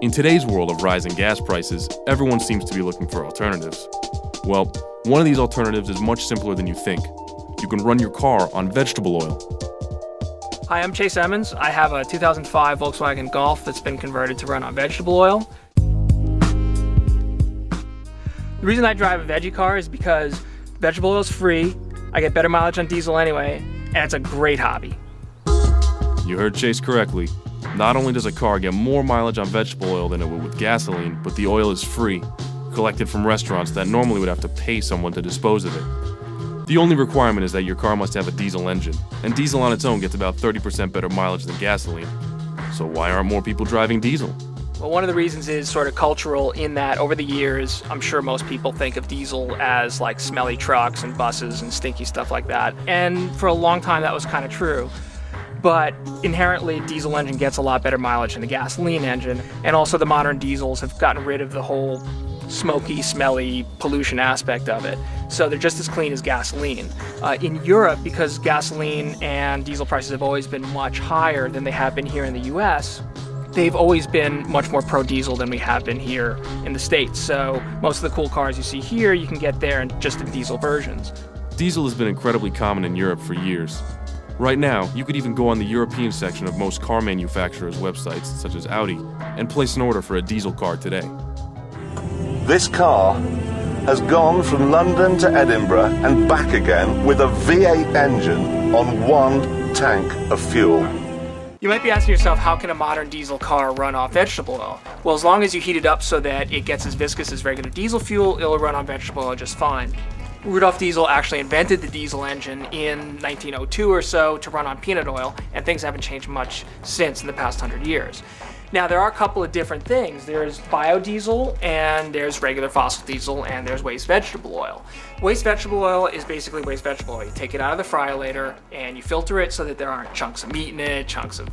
In today's world of rising gas prices, everyone seems to be looking for alternatives. Well, one of these alternatives is much simpler than you think. You can run your car on vegetable oil. Hi, I'm Chase Emmons. I have a 2005 Volkswagen Golf that's been converted to run on vegetable oil. The reason I drive a Veggie Car is because vegetable oil is free, I get better mileage on diesel anyway, and it's a great hobby. You heard Chase correctly. Not only does a car get more mileage on vegetable oil than it would with gasoline, but the oil is free, collected from restaurants that normally would have to pay someone to dispose of it. The only requirement is that your car must have a diesel engine, and diesel on its own gets about 30% better mileage than gasoline. So why aren't more people driving diesel? Well, one of the reasons is sort of cultural in that over the years, I'm sure most people think of diesel as like smelly trucks and buses and stinky stuff like that. And for a long time that was kind of true. But inherently, diesel engine gets a lot better mileage than the gasoline engine. And also the modern diesels have gotten rid of the whole smoky, smelly pollution aspect of it. So they're just as clean as gasoline. In Europe, because gasoline and diesel prices have always been much higher than they have been here in the US, they've always been much more pro-diesel than we have been here in the States. So most of the cool cars you see here, you can get there in just in diesel versions. Diesel has been incredibly common in Europe for years. Right now, you could even go on the European section of most car manufacturers' websites, such as Audi, and place an order for a diesel car today. This car has gone from London to Edinburgh and back again with a V8 engine on one tank of fuel. You might be asking yourself, how can a modern diesel car run off vegetable oil? Well, as long as you heat it up so that it gets as viscous as regular diesel fuel, it'll run on vegetable oil just fine. Rudolf Diesel actually invented the diesel engine in 1902 or so to run on peanut oil, and things haven't changed much since in the past 100 years. Now, there are a couple of different things. There's biodiesel, and there's regular fossil diesel, and there's waste vegetable oil. Waste vegetable oil is basically waste vegetable oil. You take it out of the fryer and you filter it so that there aren't chunks of meat in it, chunks of,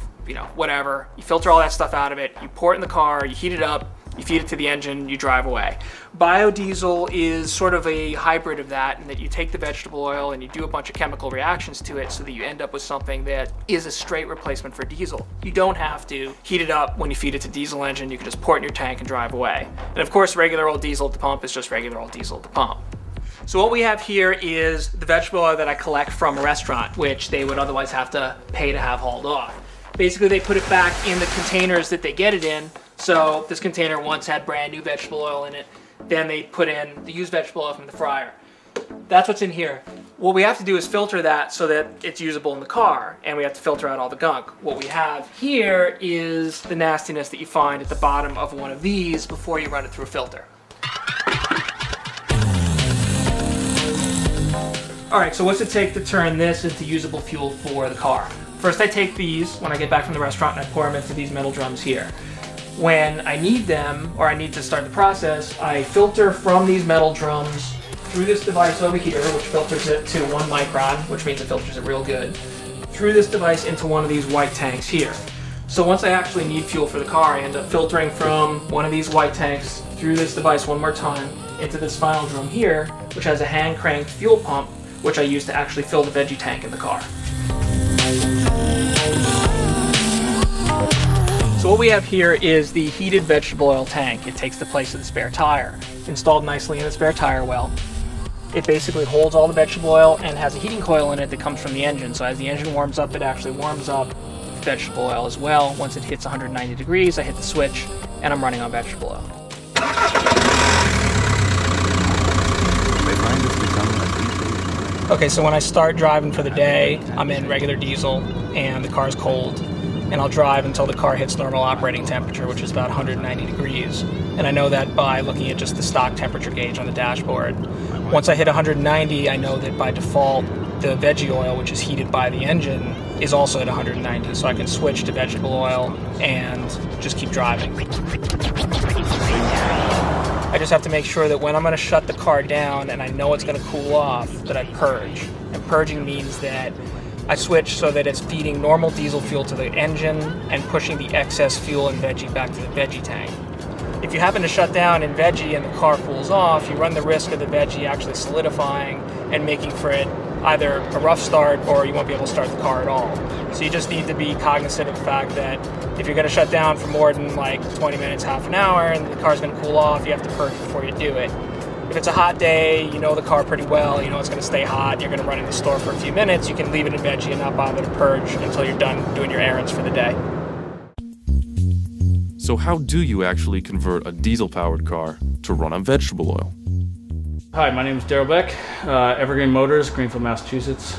whatever. You filter all that stuff out of it, you pour it in the car, you heat it up, you feed it to the engine, you drive away. Biodiesel is sort of a hybrid of that, in that you take the vegetable oil and you do a bunch of chemical reactions to it so that you end up with something that is a straight replacement for diesel. You don't have to heat it up when you feed it to diesel engine, you can just pour it in your tank and drive away. And of course, regular old diesel at the pump is just regular old diesel at the pump. So what we have here is the vegetable oil that I collect from a restaurant, which they would otherwise have to pay to have hauled off. Basically, they put it back in the containers that they get it in. So this container once had brand new vegetable oil in it. Then they put in the used vegetable oil from the fryer. That's what's in here. What we have to do is filter that so that it's usable in the car, and we have to filter out all the gunk. What we have here is the nastiness that you find at the bottom of one of these before you run it through a filter. All right, so what's it take to turn this into usable fuel for the car? First, I take these when I get back from the restaurant and I pour them into these metal drums here. When I need them, or I need to start the process, I filter from these metal drums through this device over here, which filters it to 1 micron, which means it filters it real good, through this device into one of these white tanks here. So once I actually need fuel for the car, I end up filtering from one of these white tanks through this device one more time into this final drum here, which has a hand-cranked fuel pump, which I use to actually fill the veggie tank in the car. So what we have here is the heated vegetable oil tank. It takes the place of the spare tire. Installed nicely in the spare tire well. It basically holds all the vegetable oil and has a heating coil in it that comes from the engine. So as the engine warms up, it actually warms up vegetable oil as well. Once it hits 190 degrees, I hit the switch and I'm running on vegetable oil. Okay, so when I start driving for the day, I'm in regular diesel and the car's cold. And I'll drive until the car hits normal operating temperature, which is about 190 degrees. And I know that by looking at just the stock temperature gauge on the dashboard. Once I hit 190, I know that by default, the veggie oil, which is heated by the engine, is also at 190. So I can switch to vegetable oil and just keep driving. I just have to make sure that when I'm going to shut the car down and I know it's going to cool off, that I purge. And purging means that I switch so that it's feeding normal diesel fuel to the engine and pushing the excess fuel and veggie back to the veggie tank. If you happen to shut down in veggie and the car cools off, you run the risk of the veggie actually solidifying and making for it either a rough start or you won't be able to start the car at all. So you just need to be cognizant of the fact that if you're going to shut down for more than like 20 minutes, half an hour, and the car's going to cool off, you have to purge before you do it. If it's a hot day, you know the car pretty well, you know it's going to stay hot, you're going to run in the store for a few minutes, you can leave it in Veggie and not bother to purge until you're done doing your errands for the day. So how do you actually convert a diesel-powered car to run on vegetable oil? Hi, my name is Daryl Beck, Evergreen Motors, Greenfield, Massachusetts.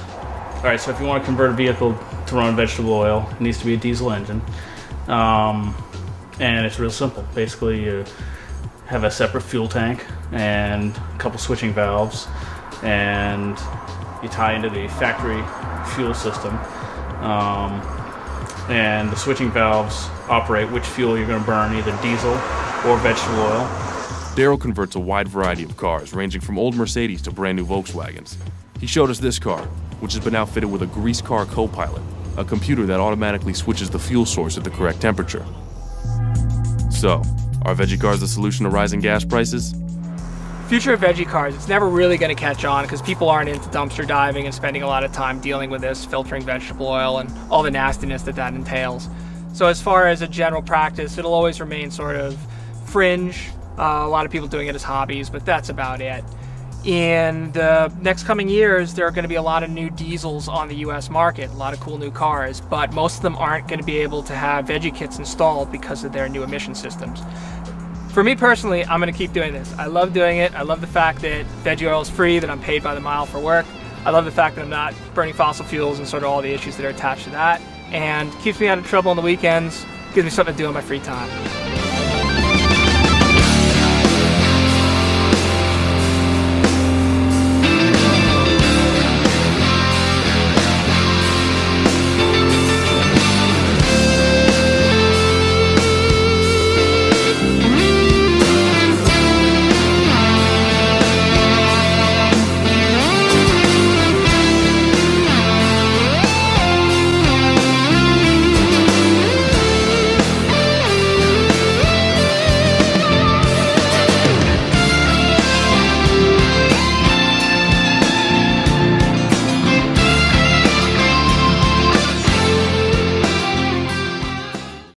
All right, so if you want to convert a vehicle to run on vegetable oil, it needs to be a diesel engine. And it's real simple. Basically, you have a separate fuel tank and a couple switching valves, and you tie into the factory fuel system. And the switching valves operate which fuel you're going to burn, either diesel or vegetable oil. Daryl converts a wide variety of cars, ranging from old Mercedes to brand new Volkswagens. He showed us this car, which has been outfitted with a grease car co-pilot, a computer that automatically switches the fuel source at the correct temperature. So, are Veggie Cars the solution to rising gas prices? Future of Veggie Cars, it's never really going to catch on because people aren't into dumpster diving and spending a lot of time dealing with this, filtering vegetable oil and all the nastiness that that entails. So as far as a general practice, it'll always remain sort of fringe. A lot of people doing it as hobbies, but that's about it. In the next coming years, there are going to be a lot of new diesels on the US market, a lot of cool new cars, but most of them aren't going to be able to have Veggie kits installed because of their new emission systems. For me personally, I'm going to keep doing this. I love doing it. I love the fact that Veggie oil is free, that I'm paid by the mile for work. I love the fact that I'm not burning fossil fuels and sort of all the issues that are attached to that. And keeps me out of trouble on the weekends, gives me something to do on my free time.